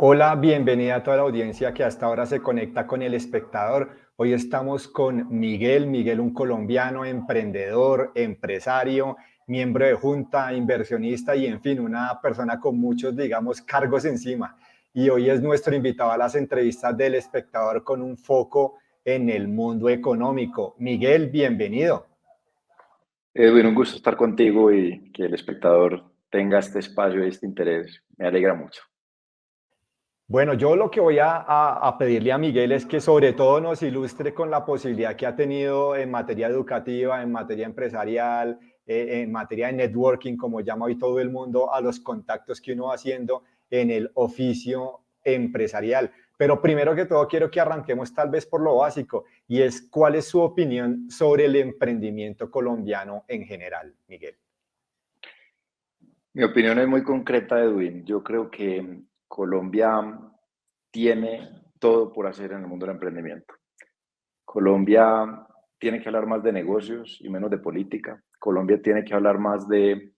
Hola, bienvenida a toda la audiencia que hasta ahora se conecta con El Espectador. Hoy estamos con Miguel, un colombiano, emprendedor, empresario, miembro de junta, inversionista y, en fin, una persona con muchos, digamos, cargos encima. Y hoy es nuestro invitado a las entrevistas del Espectador con un foco en el mundo económico. Miguel, bienvenido. Edwin, un gusto estar contigo y que el espectador tenga este espacio y este interés. Me alegra mucho. Bueno, yo lo que voy a pedirle a Miguel es que sobre todo nos ilustre con la posibilidad que ha tenido en materia educativa, en materia empresarial, en materia de networking, como llama hoy todo el mundo, a los contactos que uno va haciendo en el oficio empresarial. Pero primero que todo quiero que arranquemos tal vez por lo básico y es cuál es su opinión sobre el emprendimiento colombiano en general, Miguel. Mi opinión es muy concreta, Edwin. Yo creo que Colombia tiene todo por hacer en el mundo del emprendimiento. Colombia tiene que hablar más de negocios y menos de política. Colombia tiene que hablar más de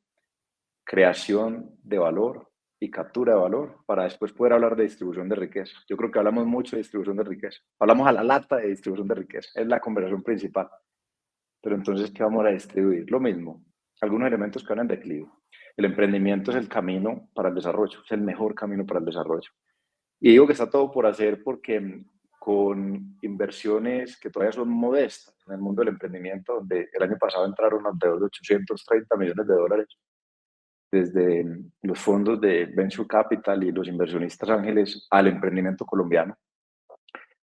creación de valor y captura de valor para después poder hablar de distribución de riqueza. Yo creo que hablamos mucho de distribución de riqueza. Hablamos a la lata de distribución de riqueza. Es la conversación principal. Pero entonces, ¿qué vamos a distribuir? Lo mismo, algunos elementos que van en declive. El emprendimiento es el camino para el desarrollo, es el mejor camino para el desarrollo. Y digo que está todo por hacer porque con inversiones que todavía son modestas en el mundo del emprendimiento, donde el año pasado entraron alrededor de 830 millones de dólares desde los fondos de Venture Capital y los inversionistas ángeles al emprendimiento colombiano,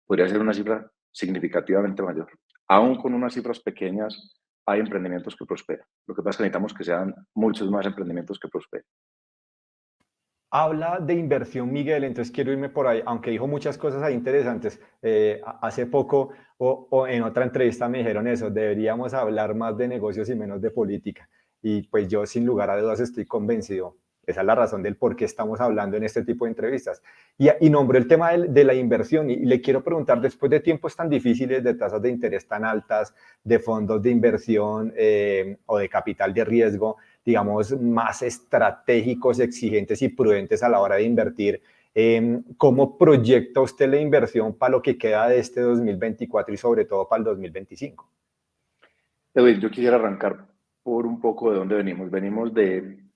podría ser una cifra significativamente mayor. Aún con unas cifras pequeñas, hay emprendimientos que prosperan. Lo que pasa es que necesitamos que sean muchos más emprendimientos que prosperen. Habla de inversión, Miguel, entonces quiero irme por ahí, aunque dijo muchas cosas ahí interesantes. Hace poco o en otra entrevista me dijeron eso, deberíamos hablar más de negocios y menos de política. Y pues yo sin lugar a dudas estoy convencido. Esa es la razón del por qué estamos hablando en este tipo de entrevistas. Y nombró el tema de la inversión y le quiero preguntar, después de tiempos tan difíciles, de tasas de interés tan altas, de fondos de inversión o de capital de riesgo, digamos, más estratégicos, exigentes y prudentes a la hora de invertir. ¿Cómo proyecta usted la inversión para lo que queda de este 2024 y sobre todo para el 2025? David, yo quisiera arrancar por un poco de dónde venimos. Venimos de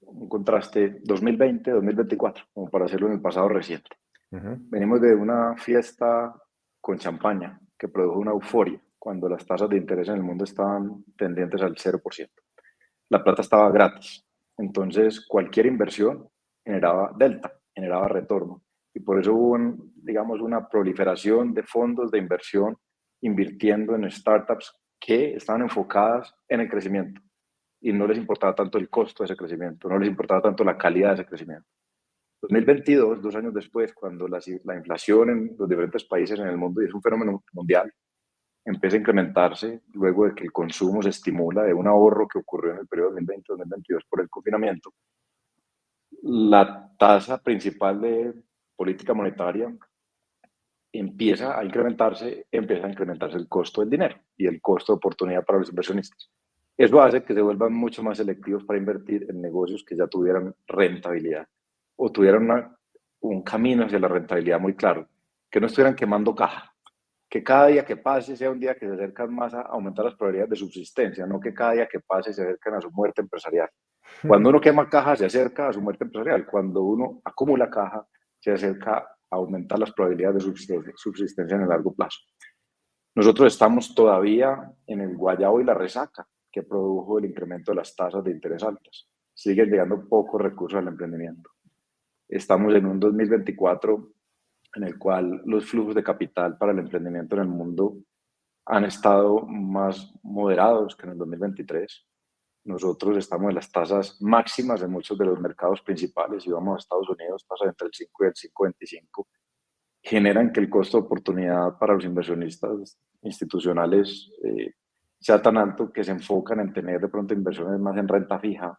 un contraste 2020-2024, como para hacerlo en el pasado reciente. Uh -huh. Venimos de una fiesta con champaña que produjo una euforia cuando las tasas de interés en el mundo estaban tendientes al 0%. La plata estaba gratis. Entonces, cualquier inversión generaba delta, generaba retorno. Y por eso hubo, digamos, una proliferación de fondos de inversión invirtiendo en startups que estaban enfocadas en el crecimiento y no les importaba tanto el costo de ese crecimiento, no les importaba tanto la calidad de ese crecimiento. 2022, 2 años después, cuando la inflación en los diferentes países en el mundo, y es un fenómeno mundial, empieza a incrementarse luego de que el consumo se estimula de un ahorro que ocurrió en el periodo 2020-2022 por el confinamiento. La tasa principal de política monetaria empieza a incrementarse el costo del dinero y el costo de oportunidad para los inversionistas. Eso hace que se vuelvan mucho más selectivos para invertir en negocios que ya tuvieran rentabilidad o tuvieran un camino hacia la rentabilidad muy claro, que no estuvieran quemando caja, que cada día que pase sea un día que se acercan más a aumentar las probabilidades de subsistencia, no que cada día que pase se acercan a su muerte empresarial. Cuando uno quema caja, se acerca a su muerte empresarial. Cuando uno acumula caja, se acerca a aumentar las probabilidades de subsistencia en el largo plazo. Nosotros estamos todavía en el guayabo y la resaca que produjo el incremento de las tasas de interés altas. Siguen llegando pocos recursos al emprendimiento. Estamos en un 2024 en el cual los flujos de capital para el emprendimiento en el mundo han estado más moderados que en el 2023. Nosotros estamos en las tasas máximas en muchos de los mercados principales. Si vamos a Estados Unidos, tasas entre el 5 y el 5,25. Generan que el costo de oportunidad para los inversionistas institucionales sea tan alto que se enfocan en tener de pronto inversiones más en renta fija,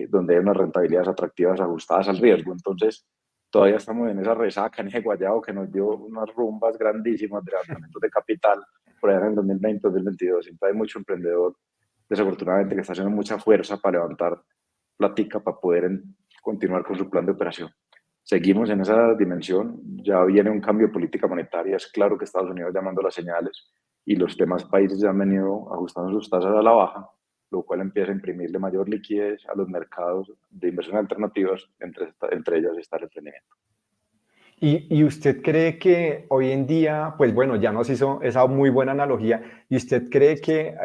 donde hay unas rentabilidades atractivas ajustadas al riesgo. Entonces, todavía estamos en esa resaca, en ese guayabo que nos dio unas rumbas grandísimas de levantamientos de capital por allá en el 2020-2022. Siempre hay mucho emprendedor, desafortunadamente, que está haciendo mucha fuerza para levantar platica para poder continuar con su plan de operación. seguimos en esa dimensión, ya viene un cambio de política monetaria, es claro que Estados Unidos ya mandó las señales y los demás países ya han venido ajustando sus tasas a la baja, lo cual empieza a imprimirle mayor liquidez a los mercados de inversión alternativas, entre ellas está el emprendimiento. ¿Y usted cree que hoy en día, pues bueno, ya nos hizo esa muy buena analogía, y usted cree que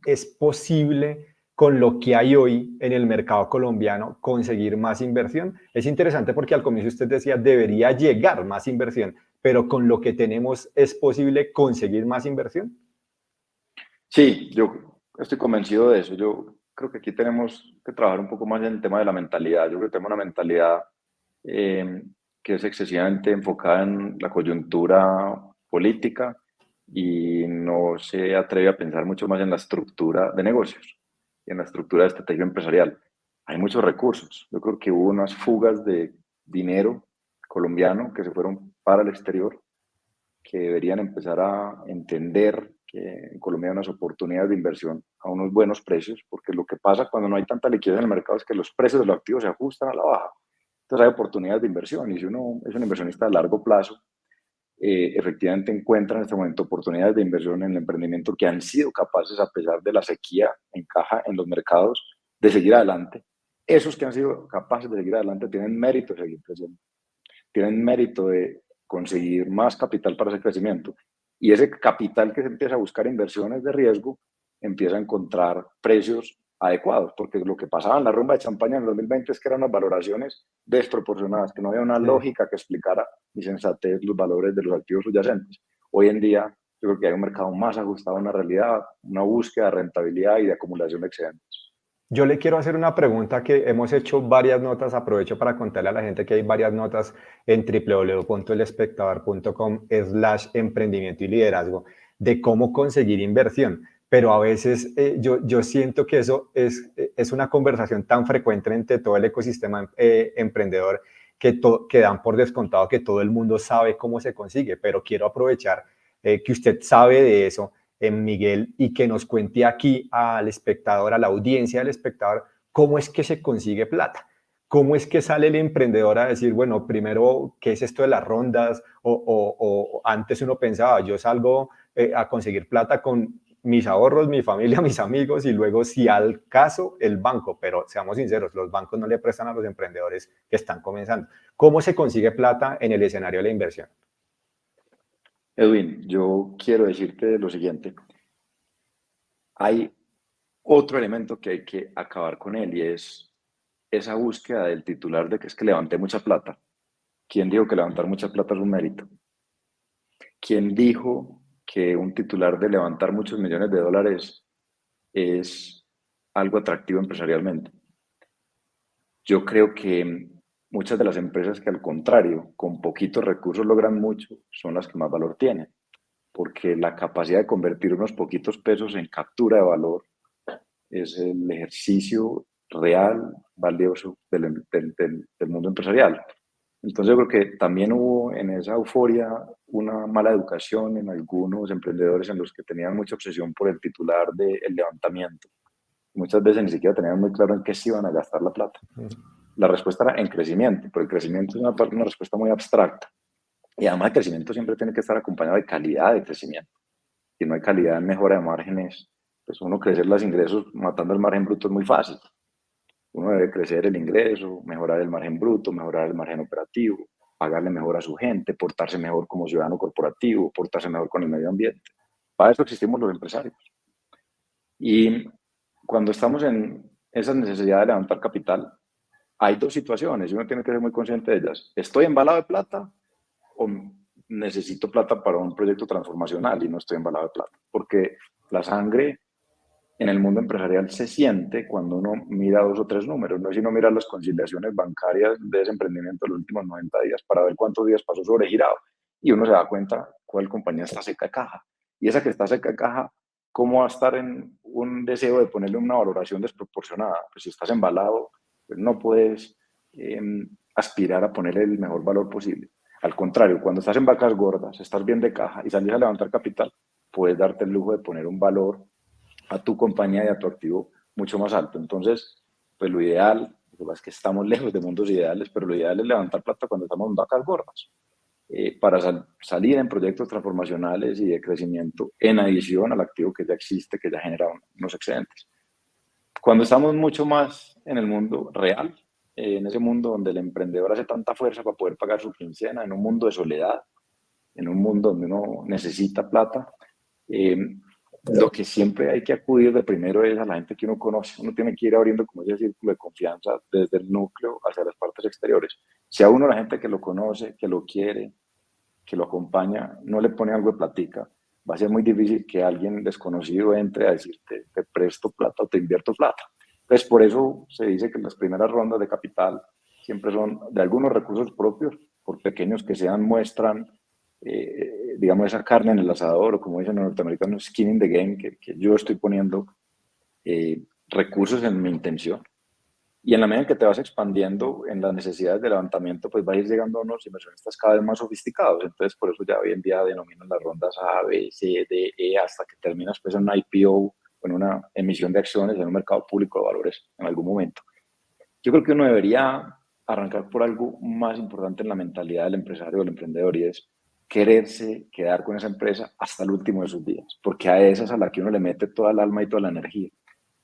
es posible con lo que hay hoy en el mercado colombiano conseguir más inversión? Es interesante porque al comienzo usted decía debería llegar más inversión, pero con lo que tenemos es posible conseguir más inversión. Sí, yo estoy convencido de eso. Yo creo que aquí tenemos que trabajar un poco más en el tema de la mentalidad. Yo creo que tenemos una mentalidad eh, que es excesivamente enfocada en la coyuntura política y no se atreve a pensar mucho más en la estructura de negocios y en la estructura de estrategia empresarial. Hay muchos recursos. Yo creo que hubo unas fugas de dinero colombiano que se fueron para el exterior, que deberían empezar a entender que en Colombia hay unas oportunidades de inversión a unos buenos precios, porque lo que pasa cuando no hay tanta liquidez en el mercado es que los precios de los activos se ajustan a la baja. Entonces hay oportunidades de inversión y si uno es un inversionista a largo plazo, efectivamente encuentra en este momento oportunidades de inversión en el emprendimiento que han sido capaces, a pesar de la sequía en caja en los mercados, de seguir adelante. Esos que han sido capaces de seguir adelante tienen mérito de seguir creciendo, tienen mérito de conseguir más capital para ese crecimiento. Y ese capital que se empieza a buscar inversiones de riesgo, empieza a encontrar precios adecuados, porque lo que pasaba en la rumba de champaña en el 2020 es que eran unas valoraciones desproporcionadas, que no había una Sí. lógica que explicara y sensatez los valores de los activos subyacentes. Hoy en día, yo creo que hay un mercado más ajustado a una realidad, una búsqueda de rentabilidad y de acumulación de excedentes. Yo le quiero hacer una pregunta que hemos hecho varias notas, aprovecho para contarle a la gente que hay varias notas en www.elespectador.com/emprendimiento y liderazgo de cómo conseguir inversión, pero a veces yo siento que eso es una conversación tan frecuente entre todo el ecosistema emprendedor que dan por descontado que todo el mundo sabe cómo se consigue, pero quiero aprovechar que usted sabe de eso en Miguel, y que nos cuente aquí al espectador, a la audiencia del espectador, cómo es que se consigue plata. ¿Cómo es que sale el emprendedor a decir, bueno, primero, ¿qué es esto de las rondas? O antes uno pensaba, yo salgo a conseguir plata con mis ahorros, mi familia, mis amigos, y luego, si al caso, el banco. Pero seamos sinceros, los bancos no le prestan a los emprendedores que están comenzando. ¿Cómo se consigue plata en el escenario de la inversión? Edwin, yo quiero decirte lo siguiente. Hay otro elemento que hay que acabar con él y es esa búsqueda del titular de que es que levanté mucha plata. ¿Quién dijo que levantar mucha plata es un mérito? ¿Quién dijo que un titular de levantar muchos millones de dólares es algo atractivo empresarialmente? Yo creo que muchas de las empresas que al contrario, con poquitos recursos logran mucho, son las que más valor tienen, porque la capacidad de convertir unos poquitos pesos en captura de valor es el ejercicio real, valioso del mundo empresarial. Entonces yo creo que también hubo en esa euforia una mala educación en algunos emprendedores en los que tenían mucha obsesión por el titular del levantamiento. Muchas veces ni siquiera tenían muy claro en qué se iban a gastar la plata. La respuesta era en crecimiento, pero el crecimiento es una respuesta muy abstracta. Y además el crecimiento siempre tiene que estar acompañado de calidad de crecimiento. Si no hay calidad en mejora de márgenes, pues uno crecer los ingresos matando el margen bruto es muy fácil. Uno debe crecer el ingreso, mejorar el margen bruto, mejorar el margen operativo, pagarle mejor a su gente, portarse mejor como ciudadano corporativo, portarse mejor con el medio ambiente. Para eso existimos los empresarios. Y cuando estamos en esa necesidad de levantar capital, hay dos situaciones y uno tiene que ser muy consciente de ellas. ¿Estoy embalado de plata o necesito plata para un proyecto transformacional y no estoy embalado de plata? Porque la sangre en el mundo empresarial se siente cuando uno mira dos o tres números, no es sino mirar las conciliaciones bancarias de ese emprendimiento de los últimos 90 días para ver cuántos días pasó sobregirado y uno se da cuenta cuál compañía está seca de caja. Y esa que está seca de caja, ¿cómo va a estar en un deseo de ponerle una valoración desproporcionada? Pues si estás embalado, pues no puedes aspirar a ponerle el mejor valor posible. Al contrario, cuando estás en vacas gordas, estás bien de caja y sales a levantar capital, puedes darte el lujo de poner un valor a tu compañía y a tu activo mucho más alto. Entonces, pues lo ideal Lo que pasa es que estamos lejos de mundos ideales, pero lo ideal es levantar plata cuando estamos en vacas gordas, para salir en proyectos transformacionales y de crecimiento en adición al activo que ya existe, que ya genera unos excedentes. Cuando estamos mucho más en el mundo real, en ese mundo donde el emprendedor hace tanta fuerza para poder pagar su quincena, en un mundo de soledad, en un mundo donde uno necesita plata, lo que siempre hay que acudir de primero es a la gente que uno conoce. Uno tiene que ir abriendo como ese círculo de confianza desde el núcleo hacia las partes exteriores. Si a uno la gente que lo conoce, que lo quiere, que lo acompaña, no le pone algo de platica, va a ser muy difícil que alguien desconocido entre a decirte, te presto plata o te invierto plata. Entonces, por eso se dice que las primeras rondas de capital siempre son de algunos recursos propios, por pequeños que sean, muestran, digamos, esa carne en el asador, o como dicen los norteamericanos, skin in the game, que yo estoy poniendo recursos en mi intención. Y en la medida en que te vas expandiendo en las necesidades de levantamiento, pues va a ir llegando a unos inversionistas cada vez más sofisticados. Entonces, por eso ya hoy en día denominan las rondas A, B, C, D, E, hasta que terminas pues en una IPO o en una emisión de acciones en un mercado público de valores en algún momento. Yo creo que uno debería arrancar por algo más importante en la mentalidad del empresario o del emprendedor, y es quererse quedar con esa empresa hasta el último de sus días, porque a esa es a la que uno le mete toda el alma y toda la energía.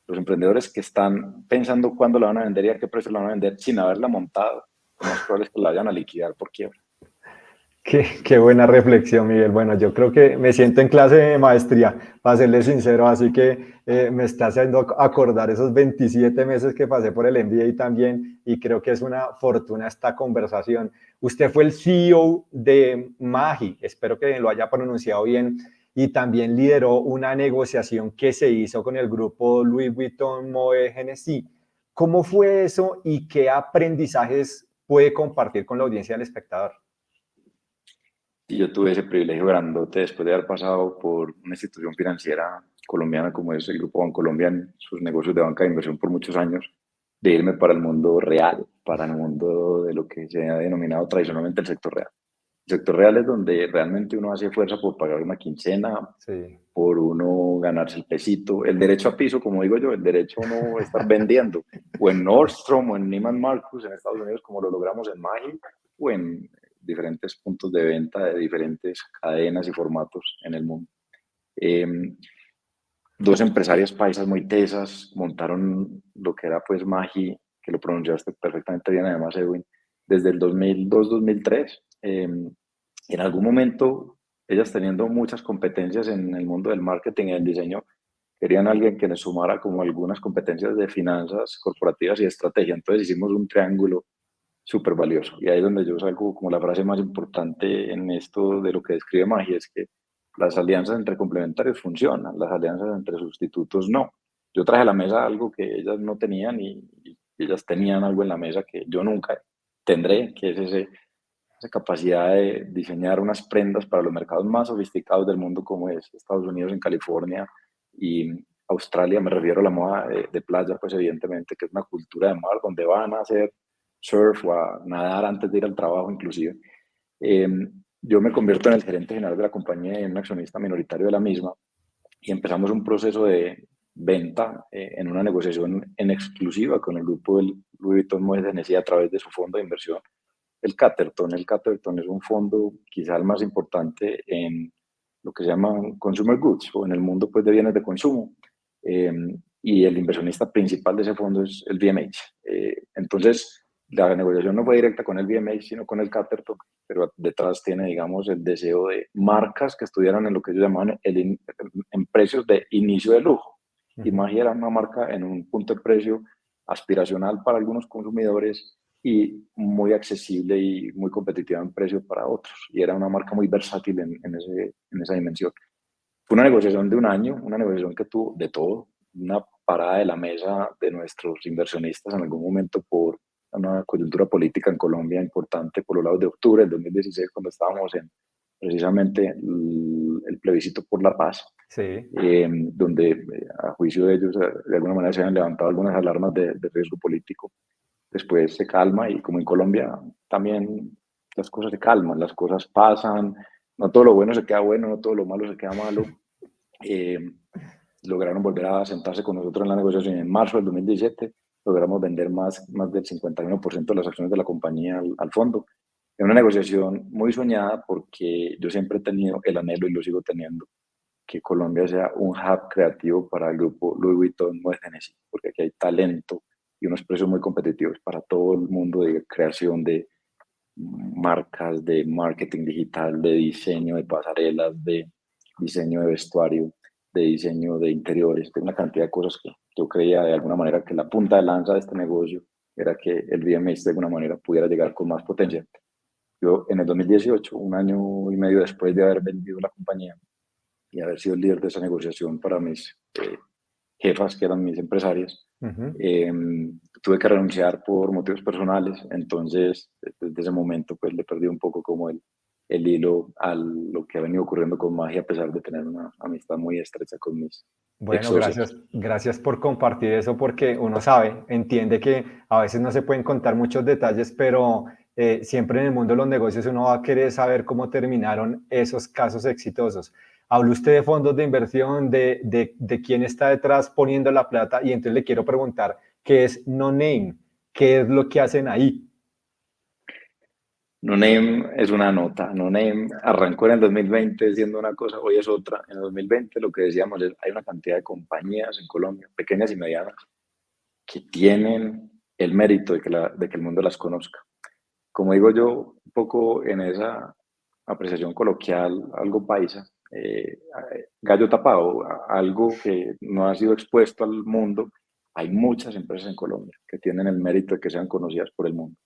Los emprendedores que están pensando cuándo la van a vender y a qué precio la van a vender sin haberla montado, lo más probable es que la vayan a liquidar por quiebra. Qué buena reflexión, Miguel. Bueno, yo creo que me siento en clase de maestría, para serle sincero, así que me está haciendo acordar esos 27 meses que pasé por el MBA también, y creo que es una fortuna esta conversación. Usted fue el CEO de Maggi, espero que lo haya pronunciado bien, y también lideró una negociación que se hizo con el grupo Louis Vuitton Moët Hennessy. ¿Cómo fue eso y qué aprendizajes puede compartir con la audiencia del espectador? Y yo tuve ese privilegio grandote después de haber pasado por una institución financiera colombiana como es el Grupo Bancolombia en sus negocios de banca de inversión por muchos años, de irme para el mundo real, para el mundo de lo que se ha denominado tradicionalmente el sector real. El sector real es donde realmente uno hace fuerza por pagar una quincena, Sí. por uno ganarse el pesito, el derecho a piso, como digo yo, el derecho a no estar vendiendo, o en Nordstrom, o en Neiman Marcus en Estados Unidos, como lo logramos en Maggi, o en diferentes puntos de venta de diferentes cadenas y formatos en el mundo. Dos empresarias paisas muy tesas montaron lo que era pues Maggi, que lo pronunciaste perfectamente bien además, Edwin, desde el 2002-2003. En algún momento, ellas teniendo muchas competencias en el mundo del marketing y el diseño, querían alguien que les sumara como algunas competencias de finanzas corporativas y de estrategia. Entonces hicimos un triángulo súper valioso. Y ahí es donde yo salgo como la frase más importante en esto de lo que describe Maggi, es que las alianzas entre complementarios funcionan, las alianzas entre sustitutos no. Yo traje a la mesa algo que ellas no tenían, y ellas tenían algo en la mesa que yo nunca tendré, que es esa capacidad de diseñar unas prendas para los mercados más sofisticados del mundo, como es Estados Unidos, en California y Australia. Me refiero a la moda de playa, pues evidentemente, que es una cultura de mar donde van a hacer surf o a nadar antes de ir al trabajo inclusive. Eh, yo me convierto en el gerente general de la compañía y en un accionista minoritario de la misma, y empezamos un proceso de venta en una negociación en exclusiva con el grupo del Louis Vuitton Moët Hennessy a través de su fondo de inversión, el Catterton. El Catterton es un fondo quizá el más importante en lo que se llama consumer goods, o en el mundo pues de bienes de consumo, y el inversionista principal de ese fondo es el VMH. Entonces, la negociación no fue directa con el VMH, sino con el Catterton, pero detrás tiene, digamos, el deseo de marcas que estuvieran en lo que ellos llamaban en precios de inicio de lujo. Y Maggi era una marca en un punto de precio aspiracional para algunos consumidores y muy accesible y muy competitiva en precio para otros. Y era una marca muy versátil en esa dimensión. Fue una negociación de un año, una negociación que tuvo de todo, una parada de la mesa de nuestros inversionistas en algún momento por una coyuntura política en Colombia importante por los lados de octubre del 2016, cuando estábamos en precisamente el plebiscito por la paz, Sí. donde a juicio de ellos de alguna manera se habían levantado algunas alarmas de riesgo político. Después se calma, y como en Colombia también las cosas se calman, las cosas pasan, no todo lo bueno se queda bueno, no todo lo malo se queda malo. Lograron volver a sentarse con nosotros en la negociación en marzo del 2017, logramos vender más del 51% de las acciones de la compañía al fondo. Es una negociación muy soñada porque yo siempre he tenido el anhelo y lo sigo teniendo, que Colombia sea un hub creativo para el grupo Louis Vuitton Moet Hennessy, porque aquí hay talento y unos precios muy competitivos para todo el mundo de creación de marcas, de marketing digital, de diseño de pasarelas, de diseño de vestuario, de diseño de interiores, de una cantidad de cosas que yo creía de alguna manera que la punta de lanza de este negocio era que el VMS de alguna manera pudiera llegar con más potencia. Yo en el 2018, un año y medio después de haber vendido la compañía y haber sido el líder de esa negociación para mis jefas, que eran mis empresarias, Ujú. eh, tuve que renunciar por motivos personales, entonces desde ese momento pues le perdí un poco como el hilo a lo que ha venido ocurriendo con Magia, a pesar de tener una amistad muy estrecha con mis ex Bueno, socios. gracias por compartir eso porque uno sabe, entiende que a veces no se pueden contar muchos detalles, pero siempre en el mundo de los negocios uno va a querer saber cómo terminaron esos casos exitosos. Habla usted de fondos de inversión, de quién está detrás poniendo la plata y entonces le quiero preguntar qué es No Name, qué es lo que hacen ahí. No Name es una nota. No Name arrancó en el 2020 siendo una cosa, hoy es otra. En el 2020 lo que decíamos es, hay una cantidad de compañías en Colombia, pequeñas y medianas, que tienen el mérito de que el mundo las conozca. Como digo yo, un poco en esa apreciación coloquial, algo paisa, gallo tapado, algo que no ha sido expuesto al mundo. Hay muchas empresas en Colombia que tienen el mérito de que sean conocidas por el mundo.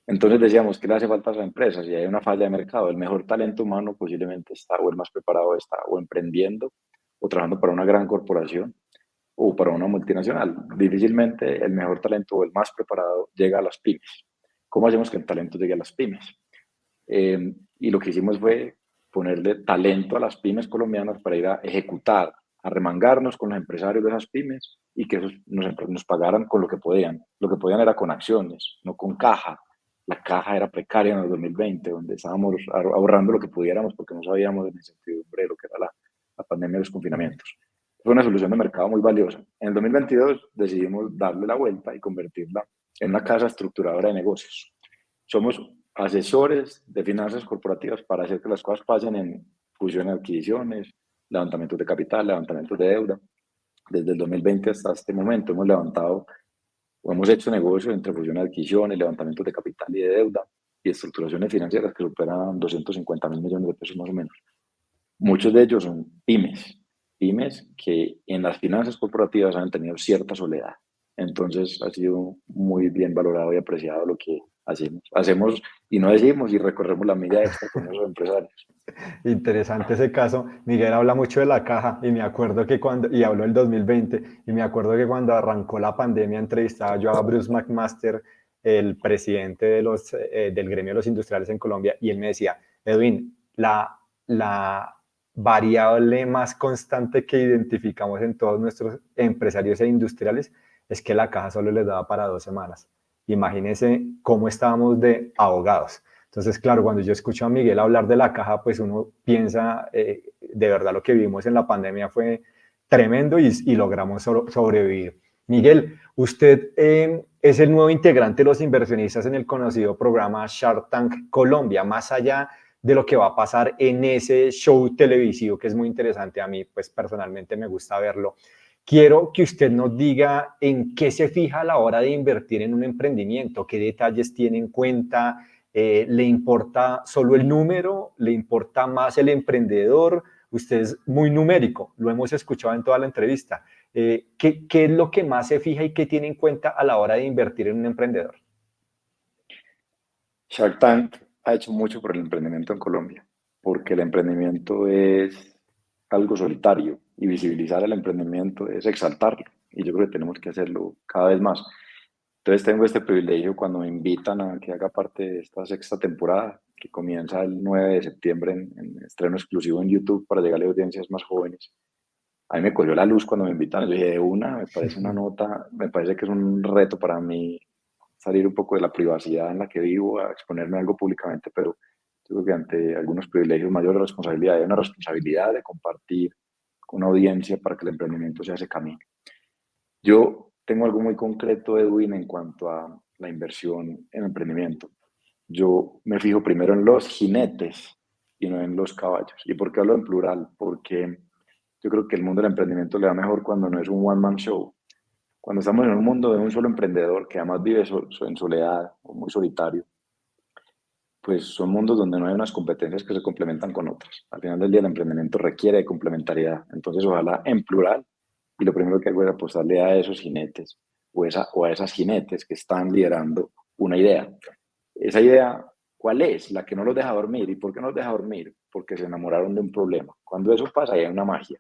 Entonces decíamos, ¿qué le hace falta a las empresas? Y hay una falla de mercado. El mejor talento humano posiblemente está, o el más preparado está, o emprendiendo, o trabajando para una gran corporación, o para una multinacional. Difícilmente el mejor talento o el más preparado llega a las pymes. ¿Cómo hacemos que el talento llegue a las pymes? Y lo que hicimos fue ponerle talento a las pymes colombianas para ir a ejecutar, a remangarnos con los empresarios de esas pymes y que esos nos pagaran con lo que podían. Lo que podían era con acciones, no con caja. La caja era precaria en el 2020, donde estábamos ahorrando lo que pudiéramos porque no sabíamos de la incertidumbre de lo que era la pandemia de los confinamientos. Fue una solución de mercado muy valiosa. En el 2022 decidimos darle la vuelta y convertirla en una casa estructuradora de negocios. Somos asesores de finanzas corporativas para hacer que las cosas pasen en fusiones, adquisiciones, levantamientos de capital, levantamientos de deuda. Desde el 2020 hasta este momento hemos levantado o hemos hecho negocios entre fusiones, adquisiciones, levantamientos de capital y de deuda y estructuraciones financieras que superan 250.000 millones de pesos más o menos. Muchos de ellos son pymes, pymes que en las finanzas corporativas han tenido cierta soledad. Entonces ha sido muy bien valorado y apreciado lo que hacemos. Hacemos y no decimos y recorremos la milla extra con esos empresarios. Interesante ese caso. Miguel habla mucho de la caja y me acuerdo que y habló del 2020, y me acuerdo que cuando arrancó la pandemia entrevistaba yo a Bruce McMaster, el presidente del gremio de los industriales en Colombia, y él me decía, Edwin, la variable más constante que identificamos en todos nuestros empresarios e industriales es que la caja solo les daba para 2 semanas. Imagínense cómo estábamos de ahogados. Entonces, claro, cuando yo escucho a Miguel hablar de la caja, pues uno piensa, de verdad lo que vimos en la pandemia fue tremendo y logramos sobrevivir. Miguel, usted es el nuevo integrante de los inversionistas en el conocido programa Shark Tank Colombia, más allá de lo que va a pasar en ese show televisivo que es muy interesante. A mí, pues personalmente me gusta verlo. Quiero que usted nos diga en qué se fija a la hora de invertir en un emprendimiento, qué detalles tiene en cuenta, le importa solo el número, le importa más el emprendedor. Usted es muy numérico, lo hemos escuchado en toda la entrevista. ¿Qué es lo que más se fija y qué tiene en cuenta a la hora de invertir en un emprendedor? Shark Tank ha hecho mucho por el emprendimiento en Colombia, porque el emprendimiento es algo solitario y visibilizar el emprendimiento es exaltarlo. Y yo creo que tenemos que hacerlo cada vez más. Entonces tengo este privilegio cuando me invitan a que haga parte de esta sexta temporada, que comienza el 9 de septiembre en estreno exclusivo en YouTube para llegarle a audiencias más jóvenes. A mí me cogió la luz cuando me invitan, yo dije, de una, me parece una nota, me parece que es un reto para mí salir un poco de la privacidad en la que vivo, a exponerme a algo públicamente, pero yo creo que ante algunos privilegios, mayor responsabilidad, hay una responsabilidad de compartir con una audiencia para que el emprendimiento sea ese camino. Yo tengo algo muy concreto, Edwin, en cuanto a la inversión en emprendimiento. Yo me fijo primero en los jinetes y no en los caballos. ¿Y por qué hablo en plural? Porque yo creo que el mundo del emprendimiento le va mejor cuando no es un one-man show. Cuando estamos en un mundo de un solo emprendedor que además vive en soledad o muy solitario, pues son mundos donde no hay unas competencias que se complementan con otras. Al final del día el emprendimiento requiere de complementariedad. Entonces, ojalá en plural. Y lo primero que hago es apostarle a esos jinetes o a esas jinetes que están liderando una idea. Esa idea, ¿cuál es? La que no los deja dormir. ¿Y por qué no los deja dormir? Porque se enamoraron de un problema. Cuando eso pasa, hay una magia.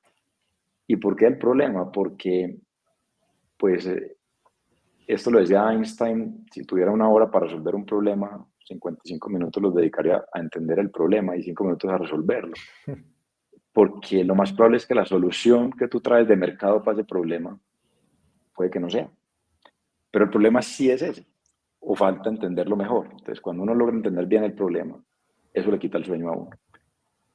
¿Y por qué el problema? Porque, pues, esto lo decía Einstein, si tuviera una hora para resolver un problema, 55 minutos los dedicaría a entender el problema y 5 minutos a resolverlo. Porque lo más probable es que la solución que tú traes de mercado para ese problema puede que no sea. Pero el problema sí es ese, o falta entenderlo mejor. Entonces, cuando uno logra entender bien el problema, eso le quita el sueño a uno.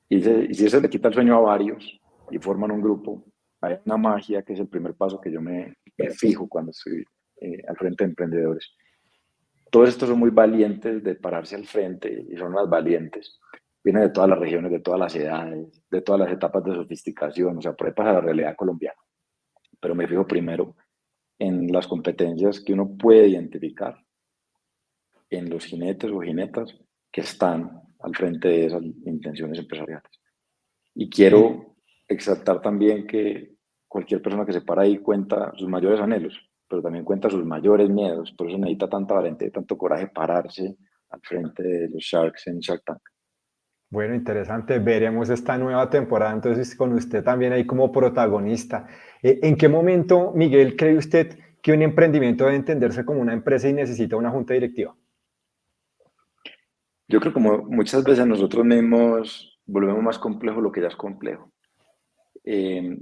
Y si eso le quita el sueño a varios y forman un grupo, hay una magia que es el primer paso que yo me fijo cuando estoy al frente de emprendedores. Todos estos son muy valientes de pararse al frente y son más valientes. Vienen de todas las regiones, de todas las edades, de todas las etapas de sofisticación, o sea, por ahí pasa la realidad colombiana. Pero me fijo primero en las competencias que uno puede identificar en los jinetes o jinetas que están al frente de esas intenciones empresariales. Y Y, quiero exaltar también que cualquier persona que se para ahí cuenta sus mayores anhelos, pero también cuenta sus mayores miedos. Por eso necesita tanta valentía y tanto coraje pararse al frente de los Sharks en Shark Tank. bueno, interesante. Veremos esta nueva temporada entonces con usted también ahí como protagonista. ¿En qué momento, Miguel, cree usted que un emprendimiento debe entenderse como una empresa y necesita una junta directiva? Yo creo que como muchas veces nosotros mismos volvemos más complejo lo que ya es complejo. Eh,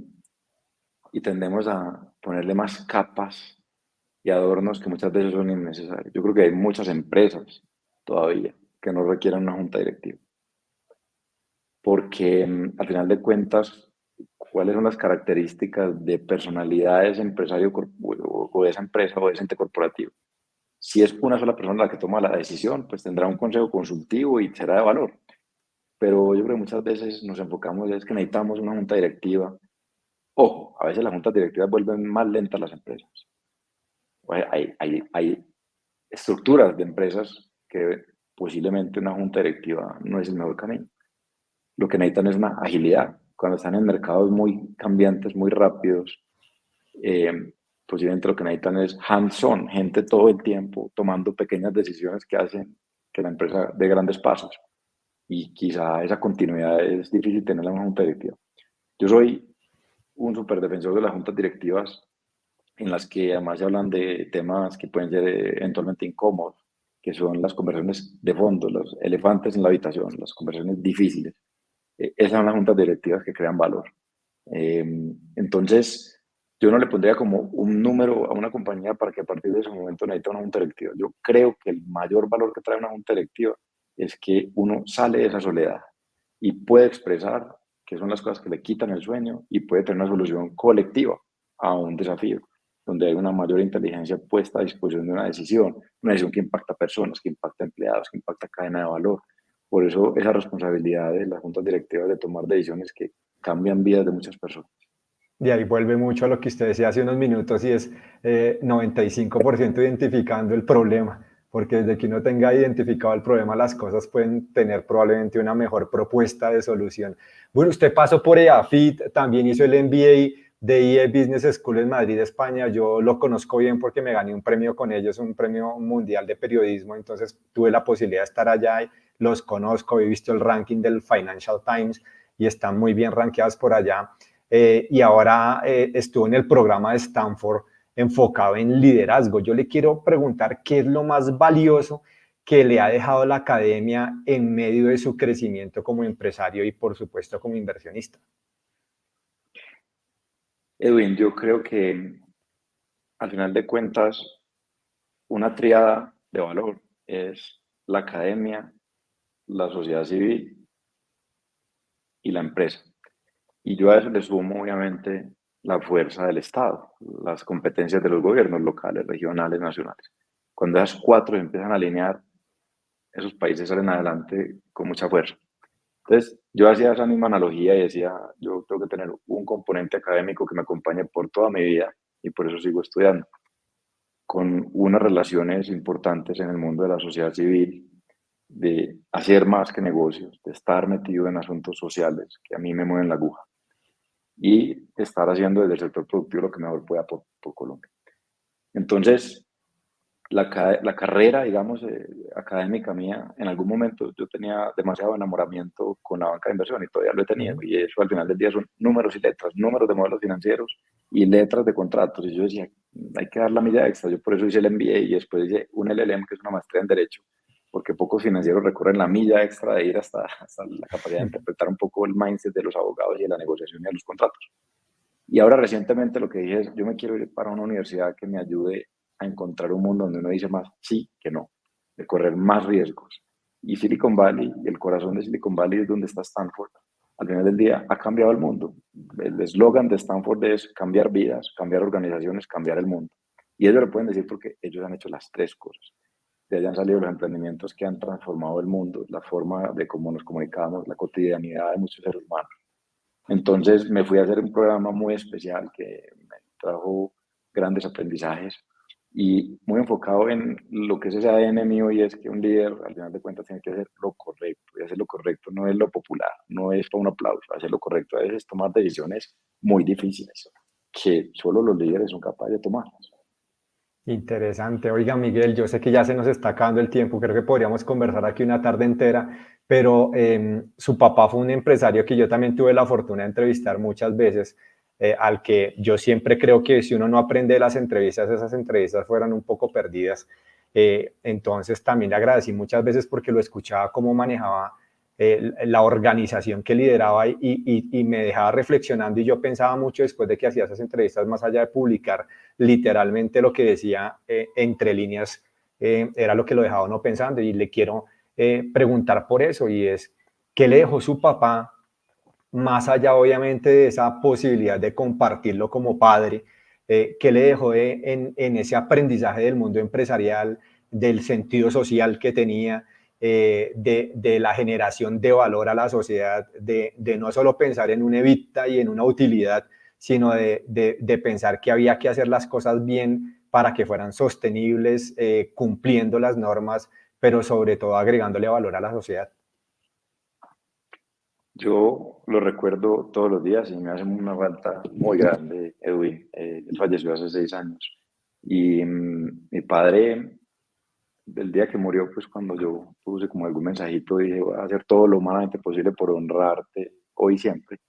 y tendemos a ponerle más capas y adornos que muchas veces son innecesarios. Yo creo que hay muchas empresas todavía que no requieren una junta directiva, porque al final de cuentas, ¿cuáles son las características de personalidad de ese empresario o de esa empresa o de ese ente corporativo? Si es una sola persona la que toma la decisión, pues tendrá un consejo consultivo y será de valor. Pero yo creo que muchas veces nos enfocamos es que necesitamos una junta directiva. Ojo, a veces las juntas directivas vuelven más lentas las empresas. Hay estructuras de empresas que posiblemente una junta directiva no es el mejor camino. Lo que necesitan es una agilidad. Cuando están en mercados muy cambiantes, muy rápidos, posiblemente lo que necesitan es hands-on, gente todo el tiempo tomando pequeñas decisiones que hacen que la empresa dé grandes pasos. Y quizá esa continuidad es difícil tenerla en una junta directiva. Yo soy un súper defensor de las juntas directivas en las que además se hablan de temas que pueden ser eventualmente incómodos, que son las conversaciones de fondo, los elefantes en la habitación, las conversaciones difíciles. Esas son las juntas directivas que crean valor. Eh, entonces, yo no le pondría como un número a una compañía para que a partir de ese momento necesite una junta directiva. Yo creo que el mayor valor que trae una junta directiva es que uno sale de esa soledad y puede expresar qué son las cosas que le quitan el sueño y puede tener una solución colectiva a un desafío, donde hay una mayor inteligencia puesta a disposición de una decisión que impacta a personas, que impacta a empleados, que impacta a cadena de valor. Por eso esa responsabilidad de las juntas directivas de tomar decisiones que cambian vidas de muchas personas. Y ahí vuelve mucho a lo que usted decía hace unos minutos y es 95% identificando el problema, porque desde que uno tenga identificado el problema, las cosas pueden tener probablemente una mejor propuesta de solución. Bueno, usted pasó por EAFIT, también hizo el MBA de IE Business School en Madrid, España. Yo lo conozco bien porque me gané un premio con ellos, un premio mundial de periodismo, entonces tuve la posibilidad de estar allá y los conozco, he visto el ranking del Financial Times y están muy bien rankeados por allá. Y ahora estuvo en el programa de Stanford enfocado en liderazgo. Yo le quiero preguntar qué es lo más valioso que le ha dejado la academia en medio de su crecimiento como empresario y por supuesto como inversionista. Edwin, yo creo que al final de cuentas, una tríada de valor es la academia, la sociedad civil y la empresa. Y yo a eso le sumo, obviamente, la fuerza del Estado, las competencias de los gobiernos locales, regionales, nacionales. Cuando esas cuatro se empiezan a alinear, esos países salen adelante con mucha fuerza. Entonces, yo hacía esa misma analogía y decía, yo tengo que tener un componente académico que me acompañe por toda mi vida y por eso sigo estudiando, con unas relaciones importantes en el mundo de la sociedad civil, de hacer más que negocios, de estar metido en asuntos sociales que a mí me mueven la aguja y estar haciendo desde el sector productivo lo que mejor pueda por Colombia. Entonces, la carrera, digamos, académica mía, en algún momento yo tenía demasiado enamoramiento con la banca de inversión y todavía lo he tenido. Ujú. Y eso al final del día son números y letras, números de modelos financieros y letras de contratos. Y yo decía, hay que dar la milla extra. Yo por eso hice el MBA y después hice un LLM, que es una maestría en Derecho, porque pocos financieros recorren la milla extra de ir hasta la capacidad de interpretar un poco el mindset de los abogados y de la negociación y de los contratos. Y ahora recientemente lo que dije es, yo me quiero ir para una universidad que me ayude a encontrar un mundo donde uno dice más sí que no, de correr más riesgos. Y Silicon Valley, el corazón de Silicon Valley es donde está Stanford. Al final del día ha cambiado el mundo. El eslogan de Stanford es cambiar vidas, cambiar organizaciones, cambiar el mundo. Y ellos lo pueden decir porque ellos han hecho las tres cosas. De allá han salido los emprendimientos que han transformado el mundo, la forma de cómo nos comunicamos, la cotidianidad de muchos seres humanos. Entonces me fui a hacer un programa muy especial que me trajo grandes aprendizajes y muy enfocado en lo que es ese ADN mío y es que un líder al final de cuentas tiene que hacer lo correcto y hacer lo correcto no es lo popular, no es para un aplauso, hacer lo correcto es tomar decisiones muy difíciles que solo los líderes son capaces de tomar. Interesante. Oiga, Miguel, yo sé que ya se nos está acabando el tiempo, creo que podríamos conversar aquí una tarde entera, pero su papá fue un empresario que yo también tuve la fortuna de entrevistar muchas veces, al que yo siempre creo que si uno no aprende de las entrevistas, esas entrevistas fueran un poco perdidas. Entonces también le agradecí muchas veces porque lo escuchaba cómo manejaba la organización que lideraba y me dejaba reflexionando y yo pensaba mucho después de que hacía esas entrevistas, más allá de publicar literalmente lo que decía entre líneas, era lo que lo dejaba uno pensando y le quiero preguntar por eso y es, ¿qué le dejó su papá más allá obviamente de esa posibilidad de compartirlo como padre? ¿Qué le dejó en ese aprendizaje del mundo empresarial, del sentido social que tenía, de la generación de valor a la sociedad, de no solo pensar en un evita y en una utilidad, sino de pensar que había que hacer las cosas bien para que fueran sostenibles, cumpliendo las normas, pero sobre todo agregándole valor a la sociedad? Yo lo recuerdo todos los días y me hace una falta muy grande, Edwin. Él falleció hace 6 años. Y mi padre, del día que murió, pues cuando yo puse como algún mensajito, dije, voy a hacer todo lo humanamente posible por honrarte hoy y siempre.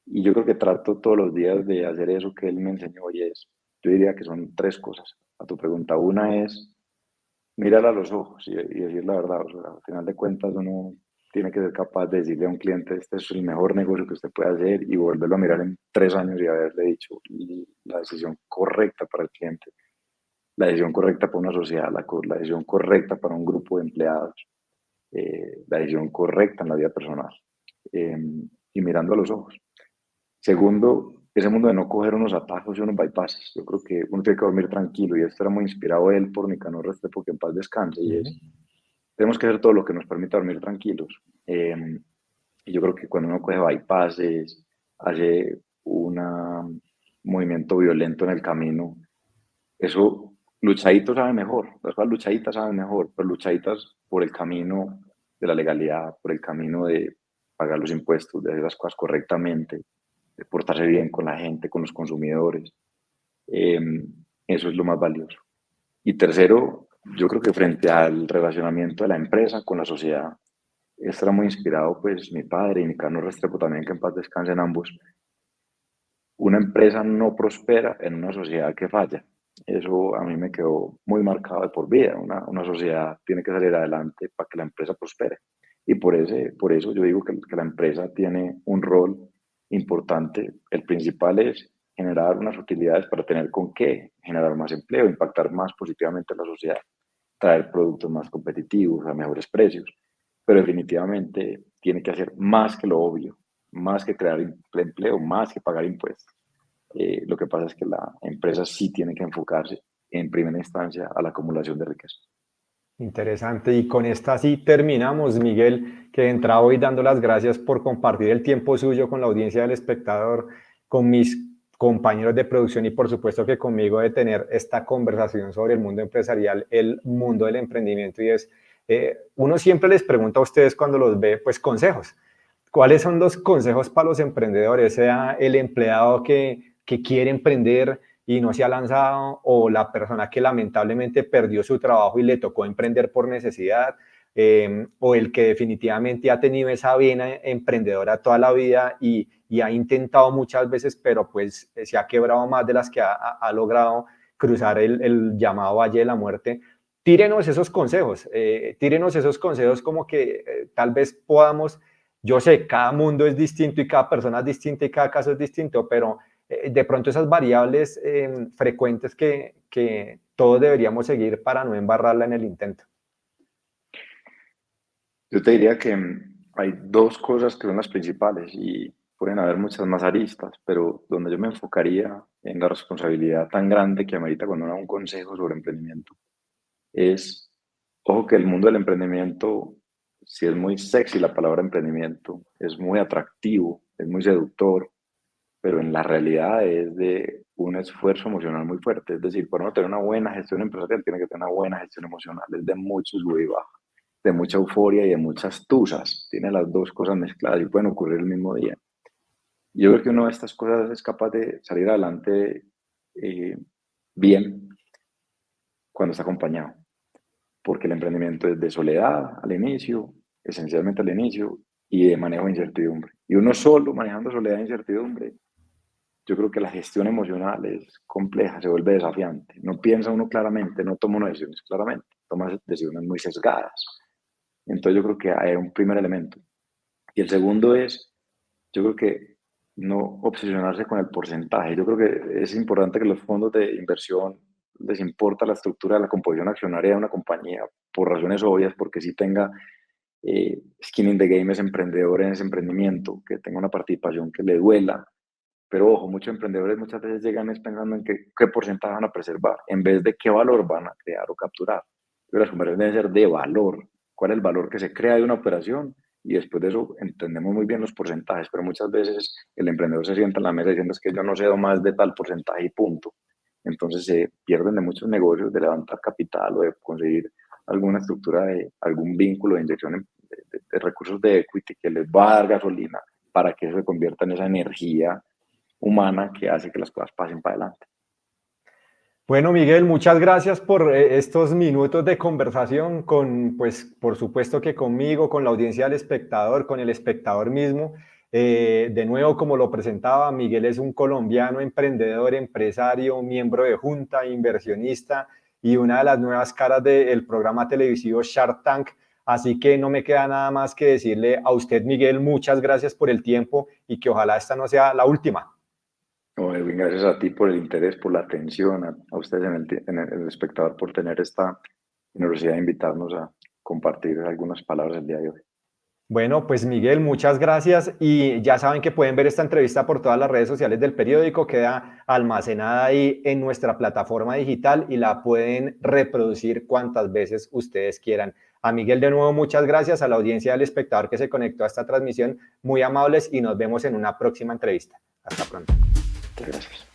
Y yo creo que trato todos los días de hacer eso que él me enseñó y es, yo diría que son tres cosas. A tu pregunta, una es mirar a los ojos y decir la verdad. O sea, al final de cuentas, uno tiene que ser capaz de decirle a un cliente, este es el mejor negocio que usted puede hacer y volverlo a mirar en 3 años y haberle dicho la decisión correcta para el cliente, la decisión correcta para una sociedad, la decisión correcta para un grupo de empleados, la decisión correcta en la vida personal eh, y mirando a los ojos. Segundo, ese mundo de no coger unos atajos y unos bypasses. Yo creo que uno tiene que dormir tranquilo y esto era muy inspirado él por Nicanor Restrepo, que en paz descanse, y es, tenemos que hacer todo lo que nos permita dormir tranquilos. Y yo creo que cuando uno coge bypasses, hace un movimiento violento en el camino, eso, luchaditos sabe mejor, las cosas luchaditas saben mejor, pero luchaditas por el camino de la legalidad, por el camino de pagar los impuestos, de hacer las cosas correctamente, de portarse bien con la gente, con los consumidores. Eh, Eso es lo más valioso. Y tercero, yo creo que frente al relacionamiento de la empresa con la sociedad, estará muy inspirado pues mi padre y mi Carlos Restrepo también, que en paz descansen ambos. Una empresa no prospera en una sociedad que falla. Eso a mí me quedó muy marcado de por vida. Una sociedad tiene que salir adelante para que la empresa prospere. Y por eso yo digo que la empresa tiene un rol importante. El principal es generar unas utilidades para tener con qué generar más empleo, impactar más positivamente en la sociedad, traer productos más competitivos a mejores precios. Pero definitivamente tiene que hacer más que lo obvio, más que crear empleo, más que pagar impuestos. Lo que pasa es que la empresa sí tiene que enfocarse en primera instancia a la acumulación de riqueza. Interesante. Y con esta sí terminamos, Miguel, que de entrada hoy dando las gracias por compartir el tiempo suyo con la audiencia del espectador, con mis compañeros de producción y por supuesto que conmigo de tener esta conversación sobre el mundo empresarial, el mundo del emprendimiento. Y es, uno siempre les pregunta a ustedes cuando los ve, pues consejos. ¿Cuáles son los consejos para los emprendedores? Sea el empleado que quiere emprender y no se ha lanzado, o la persona que lamentablemente perdió su trabajo y le tocó emprender por necesidad, o el que definitivamente ha tenido esa vena emprendedora toda la vida y ha intentado muchas veces, pero pues se ha quebrado más de las que ha logrado cruzar el llamado Valle de la Muerte. Tírenos esos consejos como que tal vez podamos, yo sé, cada mundo es distinto y cada persona es distinta y cada caso es distinto, pero de pronto esas variables frecuentes que todos deberíamos seguir para no embarrarla en el intento. Yo te diría que hay dos cosas que son las principales y pueden haber muchas más aristas, pero donde yo me enfocaría en la responsabilidad tan grande que amerita cuando uno da un consejo sobre emprendimiento es, ojo que el mundo del emprendimiento, si es muy sexy la palabra emprendimiento, es muy atractivo, es muy seductor, pero en la realidad es de un esfuerzo emocional muy fuerte. Es decir, para uno tener una buena gestión empresarial, tiene que tener una buena gestión emocional, es de mucho sub y baja, de mucha euforia y de muchas tusas. Tiene las dos cosas mezcladas y pueden ocurrir el mismo día. Yo creo que una de estas cosas es capaz de salir adelante bien cuando está acompañado, porque el emprendimiento es de soledad al inicio, esencialmente al inicio, y de manejo de incertidumbre. Y uno solo manejando soledad e incertidumbre, yo creo que la gestión emocional es compleja, se vuelve desafiante. No piensa uno claramente, no toma unas decisiones claramente, toma decisiones muy sesgadas. Entonces yo creo que hay un primer elemento. Y el segundo es, yo creo que no obsesionarse con el porcentaje. Yo creo que es importante que los fondos de inversión les importa la estructura de la composición accionaria de una compañía por razones obvias, porque si tenga skin in the game, es emprendedor en ese emprendimiento, que tenga una participación que le duela. Pero ojo, muchos emprendedores muchas veces llegan pensando en qué porcentaje van a preservar, en vez de qué valor van a crear o capturar. Pero las conversaciones deben ser de valor. ¿Cuál es el valor que se crea de una operación? Y después de eso entendemos muy bien los porcentajes, pero muchas veces el emprendedor se sienta en la mesa diciendo es que yo no cedo más de tal porcentaje y punto. Entonces se pierden de muchos negocios de levantar capital o de conseguir alguna estructura de algún vínculo de inyección de recursos de equity que les va a dar gasolina para que eso se convierta en esa energía humana que hace que las cosas pasen para adelante. Bueno, Miguel, muchas gracias por estos minutos de conversación con, pues, por supuesto que conmigo, con la audiencia del espectador, con el espectador mismo. De nuevo, como lo presentaba, Miguel es un colombiano emprendedor, empresario, miembro de junta, inversionista y una de las nuevas caras del programa televisivo Shark Tank. Así que no me queda nada más que decirle a usted, Miguel, muchas gracias por el tiempo y que ojalá esta no sea la última. No, Edwin, gracias a ti por el interés, por la atención, a ustedes en el espectador por tener esta generosidad de invitarnos a compartir algunas palabras el día de hoy. Bueno, pues Miguel, muchas gracias y ya saben que pueden ver esta entrevista por todas las redes sociales del periódico, queda almacenada ahí en nuestra plataforma digital y la pueden reproducir cuantas veces ustedes quieran. A Miguel de nuevo muchas gracias, a la audiencia del espectador que se conectó a esta transmisión, muy amables y nos vemos en una próxima entrevista. Hasta pronto. Muchas gracias.